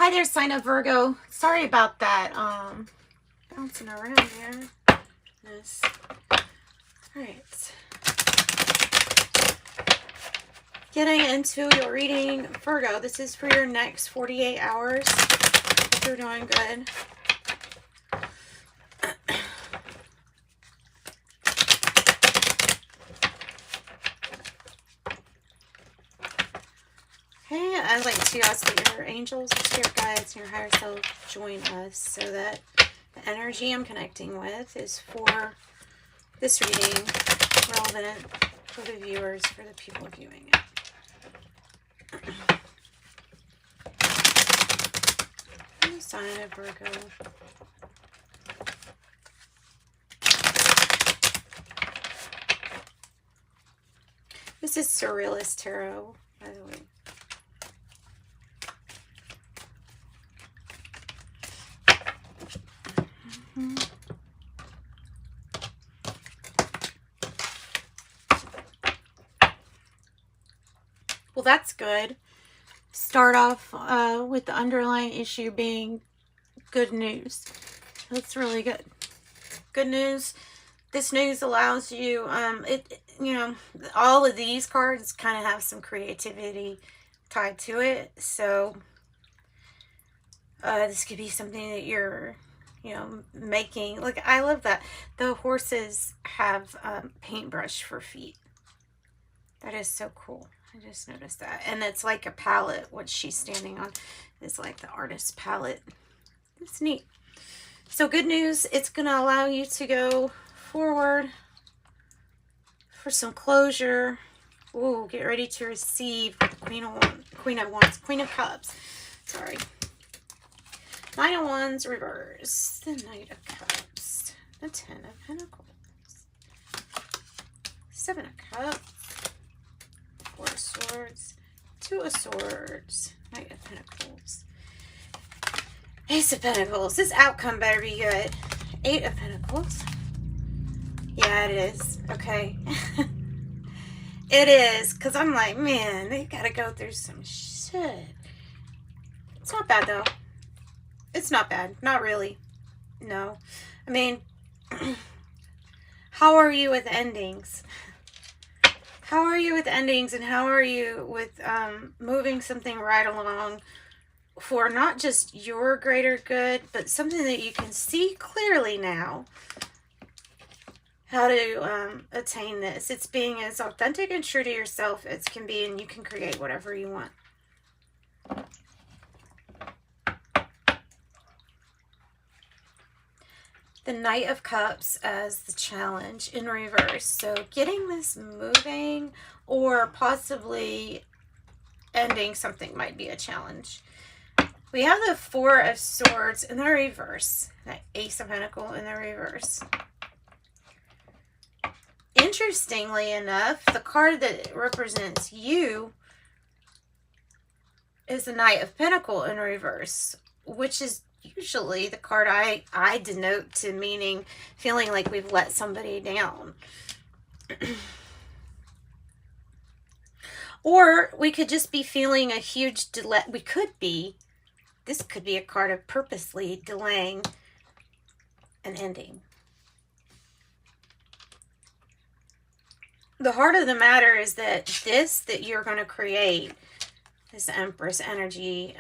Hi there, sign of Virgo. Sorry about that. Bouncing around here. This. Alright. Getting into your reading, Virgo. This is for your next 48 hours. Hope you're doing good. Okay, I'd like to ask that your angels, spirit guides, and your higher self join us so that the energy I'm connecting with is for this reading relevant for the viewers, for the people viewing it. Sign of Virgo. This is Surrealist Tarot, by the way. Well, that's good. Start off with the underlying issue being good news. That's really good. Good news. This news allows you, you know, all of these cards kind of have some creativity tied to it. So this could be something that you're, you know, making. Like, I love that. The horses have paintbrush for feet. That is so cool. I just noticed that. And it's like a palette. What she's standing on is like the artist's palette. It's neat. So good news. It's going to allow you to go forward for some closure. Ooh, get ready to receive Queen of Wands, Queen of Cups. Sorry. Nine of Wands reverse. The Knight of Cups. The Ten of Pentacles. Seven of Cups. Four of Swords, Two of Swords, Knight of Pentacles, Ace of Pentacles. This outcome better be good. Eight of Pentacles. Yeah, it is. Okay. It is, because I'm like, man, they got to go through some shit. It's not bad, though. It's not bad. Not really. No. I mean, how are you with endings? How are you with endings, and how are you with moving something right along for not just your greater good, but something that you can see clearly now how to attain this. It's being as authentic and true to yourself as can be, and you can create whatever you want. The Knight of Cups as the challenge in reverse. So getting this moving or possibly ending something might be a challenge. We have the Four of Swords in the reverse. That Ace of Pentacles in the reverse. Interestingly enough, the card that represents you is the Knight of Pentacles in reverse, which is usually the card I denote to meaning feeling like we've let somebody down. Or we could just be feeling a huge delay. This could be a card of purposely delaying an ending. The heart of the matter is that that you're going to create, this Empress energy,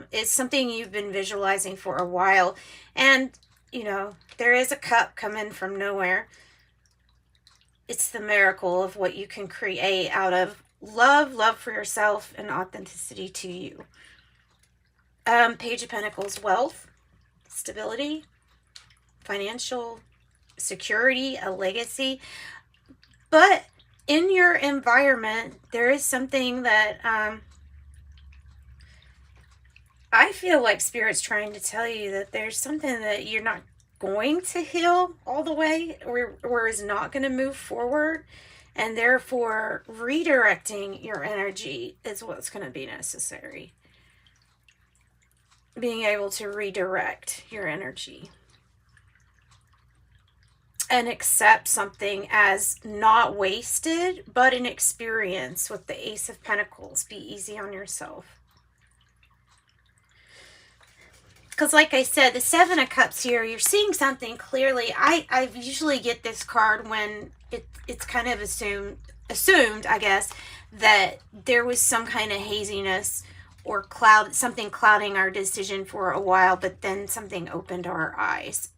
is something you've been visualizing for a while. And, you know, there is a cup coming from nowhere. It's the miracle of what you can create out of love for yourself, and authenticity to you. Page of Pentacles, wealth, stability, financial security, a legacy. But in your environment, there is something that I feel like Spirit's trying to tell you, that there's something that you're not going to heal all the way, or is not going to move forward, and therefore redirecting your energy is what's going to be necessary. Being able to redirect your energy and accept something as not wasted, but an experience with the Ace of Pentacles. Be easy on yourself. because like I said, the Seven of Cups here, you're seeing something clearly. I usually get this card when it's kind of assumed, I guess, that there was some kind of haziness or something clouding our decision for a while, but then something opening our eyes.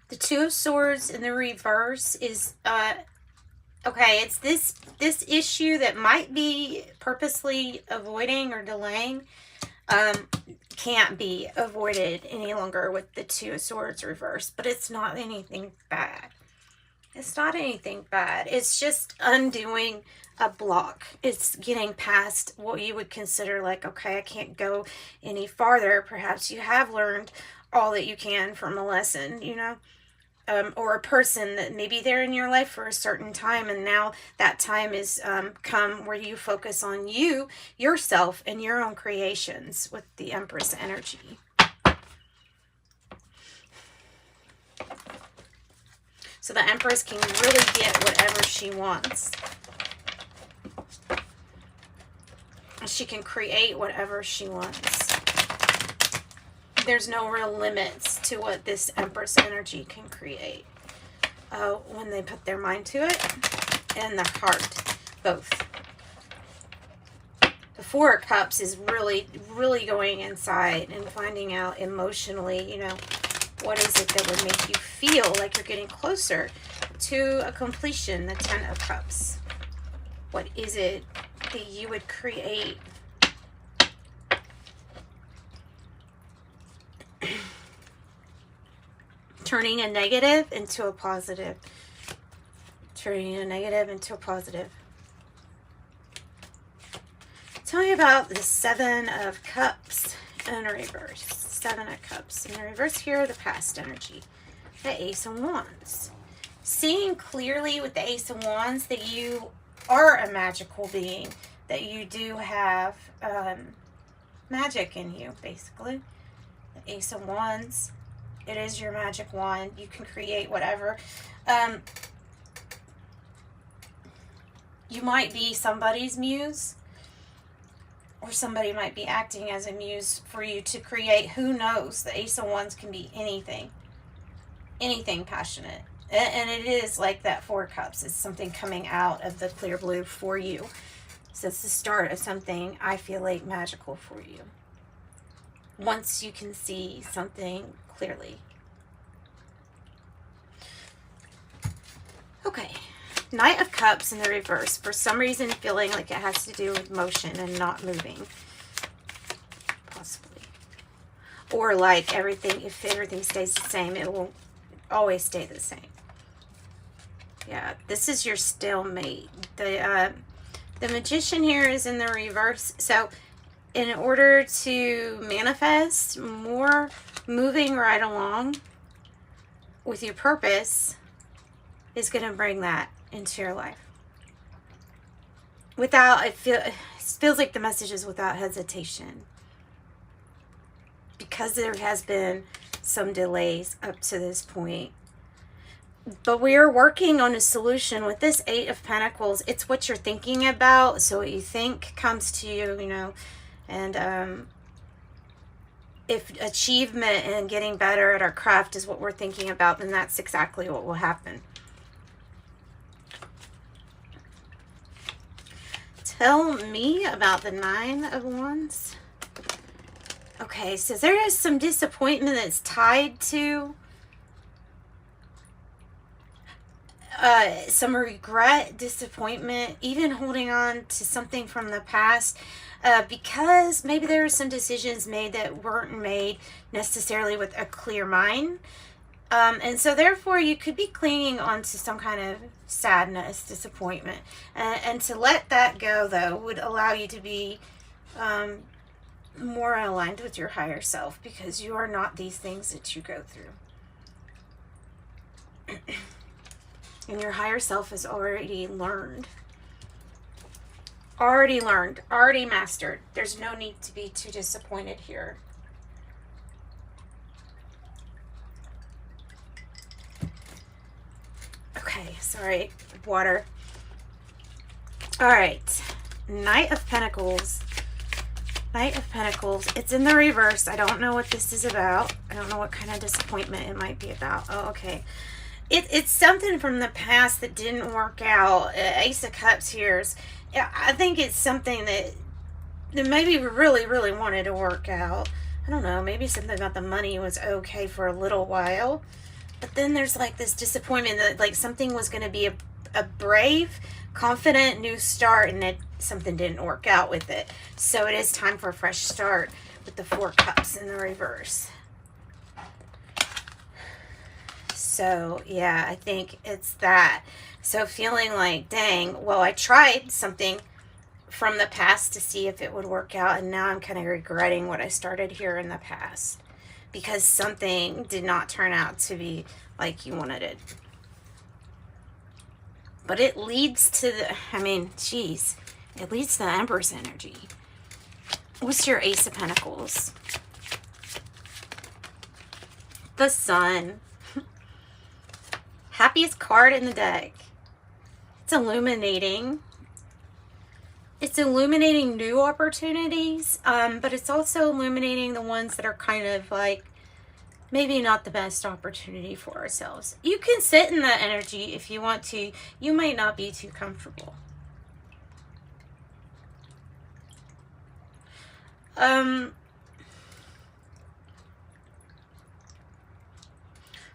The Two of Swords in the reverse is, okay, it's this issue that might be purposely avoiding or delaying, can't be avoided any longer with the Two of Swords reverse, but it's not anything bad. It's not anything bad. It's just undoing a block. It's getting past what you would consider like, okay, I can't go any farther. Perhaps you have learned all that you can from a lesson, you know, or a person that maybe they're in your life for a certain time, and now that time is come where you focus on yourself, and your own creations with the Empress energy. So the Empress can really get whatever she wants. She can create whatever she wants. There's no real limits to what this Empress energy can create when they put their mind to it and their heart, both. The Four of Cups is really, really going inside and finding out emotionally, you know, what is it that would make you feel like you're getting closer to a completion, the Ten of Cups. What is it that you would create? Turning a negative into a positive. Turning a negative into a positive. Tell me about the Seven of Cups in reverse. Seven of Cups in the reverse here, the past energy. The Ace of Wands. Seeing clearly with the Ace of Wands that you are a magical being. That you do have magic in you, basically. The Ace of Wands. It is your magic wand. You can create whatever. You might be somebody's muse, or somebody might be acting as a muse for you to create. Who knows? The Ace of Wands can be anything. Anything passionate. And it is like that Four Cups. It's something coming out of the clear blue for you. So it's the start of something, I feel like, magical for you. Once you can see something clearly. Okay. Knight of Cups in the reverse. For some reason, feeling like it has to do with motion and not moving. Possibly. Or like everything, if everything stays the same, it will always stay the same. Yeah, this is your stalemate. The Magician here is in the reverse. So in order to manifest more moving right along with your purpose is going to bring that into your life. Without, it feels like the message is without hesitation. Because there has been some delays up to this point. But we are working on a solution with this Eight of Pentacles. It's what you're thinking about. So what you think comes to you, you know. And if achievement and getting better at our craft is what we're thinking about, then that's exactly what will happen. Tell me about the Nine of Wands. Okay, so there is some disappointment that's tied to some regret, disappointment, even holding on to something from the past, because maybe there were some decisions made that weren't made necessarily with a clear mind. And so therefore you could be clinging on to some kind of sadness, disappointment. And to let that go, though, would allow you to be more aligned with your higher self, because you are not these things that you go through. And your higher self has already learned. Already mastered. There's no need to be too disappointed here. Okay. Okay, sorry, water. All right, Knight of Pentacles. Knight of Pentacles. It's in the reverse. I don't know what this is about. I don't know what kind of disappointment it might be about. Oh, okay. It's something from the past that didn't work out. Ace of Cups here. I think it's something that maybe we really, really wanted to work out. I don't know. Maybe something about the money was okay for a little while. But then there's like this disappointment that like something was going to be a brave, confident new start, and something didn't work out with it. So it is time for a fresh start with the Four Cups in the reverse. So yeah, I think it's that. So feeling like, dang, well, I tried something from the past to see if it would work out, and now I'm kind of regretting what I started here in the past because something did not turn out to be like you wanted it. But it leads to the, I mean, geez, it leads to the Empress energy. What's your Ace of Pentacles? The Sun. Happiest card in the deck. It's illuminating. It's illuminating new opportunities, but it's also illuminating the ones that are kind of like maybe not the best opportunity for ourselves. You can sit in that energy if you want to. You might not be too comfortable.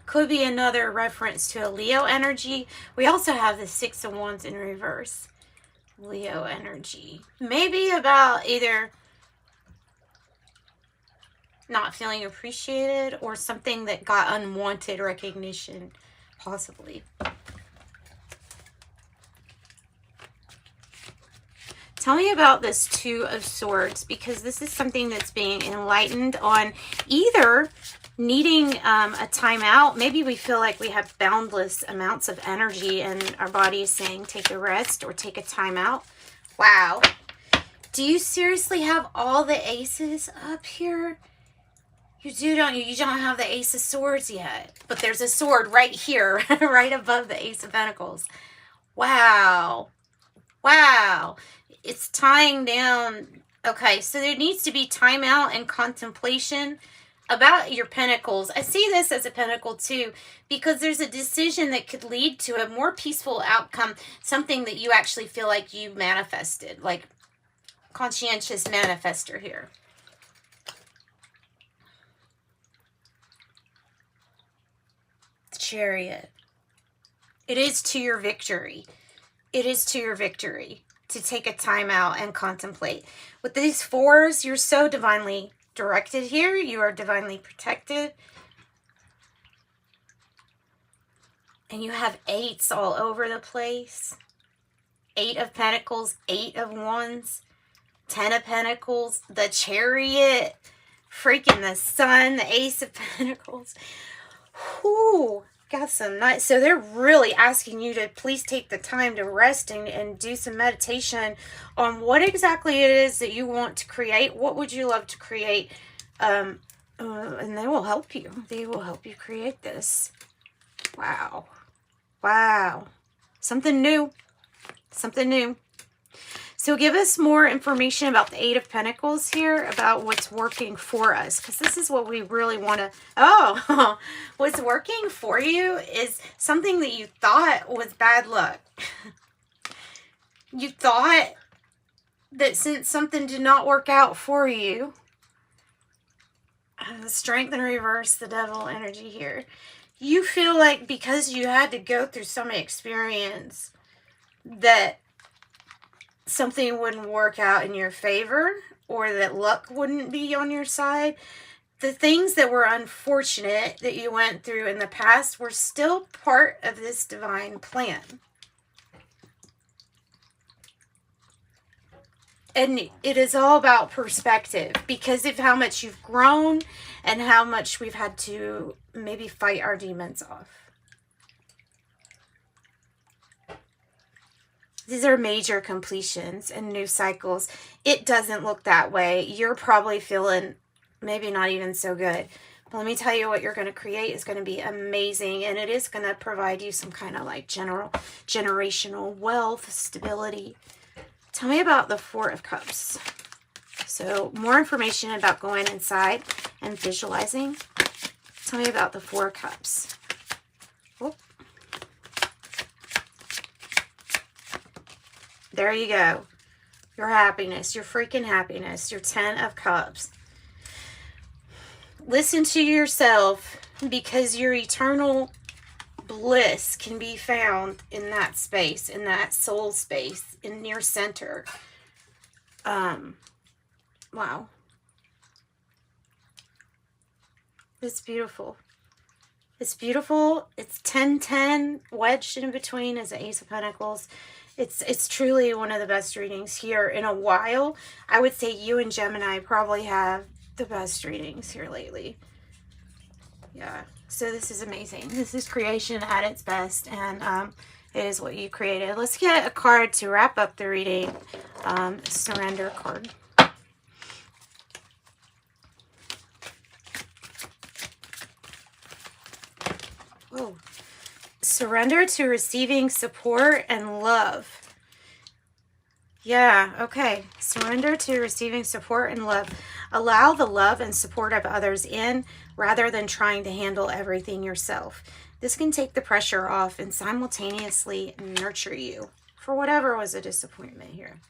Could be another reference to a Leo energy. We also have the Six of Wands in reverse. Leo energy. Maybe about either not feeling appreciated or something that got unwanted recognition, possibly. Tell me about this Two of Swords, because this is something that's being enlightened on, either needing a timeout. Maybe we feel like we have boundless amounts of energy and our body is saying take a rest or take a timeout. Wow. Do you seriously have all the aces up here? You do, don't you? You don't have the Ace of Swords yet. But there's a sword right here, right above the Ace of Pentacles. Wow. Wow. It's tying down. Okay, so there needs to be timeout and contemplation about your pentacles. I see this as a pentacle too, because there's a decision that could lead to a more peaceful outcome, something that you actually feel like you manifested, like conscientious manifester here. The Chariot. It is to your victory. It is to your victory to take a time out and contemplate. With these fours, you're so divinely directed here. You are divinely protected. And you have eights all over the place. 8 of Pentacles, 8 of Wands, 10 of Pentacles, the Chariot, freaking the Sun, the Ace of Pentacles. Whew. Got some nice. So they're really asking you to please take the time to rest and do some meditation on what exactly it is that you want to create. What would you love to create? And they will help you. They will help you create this. Wow. Wow. Something new. Something new. So give us more information about the 8 of Pentacles here, about what's working for us, because this is what we really want to... Oh, what's working for you is something that you thought was bad luck. You thought that since something did not work out for you, Strength in reverse, the Devil energy here, you feel like because you had to go through some experience that something wouldn't work out in your favor, or that luck wouldn't be on your side. The things that were unfortunate that you went through in the past were still part of this divine plan. And it is all about perspective, because of how much you've grown and how much we've had to maybe fight our demons off. These are major completions and new cycles. It doesn't look that way. You're probably feeling maybe not even so good. But let me tell you, what you're going to create is going to be amazing, and it is going to provide you some kind of like generational wealth, stability. Tell me about the Four of Cups. So more information about going inside and visualizing. Tell me about the Four of Cups. Oh. There you go. Your happiness, your freaking happiness, your 10 of Cups. Listen to yourself, because your eternal bliss can be found in that space, in that soul space, in your center. Wow. It's beautiful. It's beautiful. It's 10-10. Wedged in between is the Ace of Pentacles. It's truly one of the best readings here in a while. I would say you and Gemini probably have the best readings here lately. Yeah. So this is amazing. This is creation at its best, and it is what you created. Let's get a card to wrap up the reading. Surrender card. Oh. Surrender to receiving support and love. Yeah, okay. Surrender to receiving support and love. Allow the love and support of others in, rather than trying to handle everything yourself. This can take the pressure off and simultaneously nurture you for whatever was a disappointment here.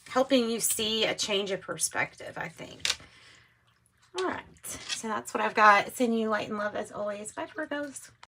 Helping you see a change of perspective, I think. All right. So that's what I've got. Sending you light and love as always. Bye, Virgos.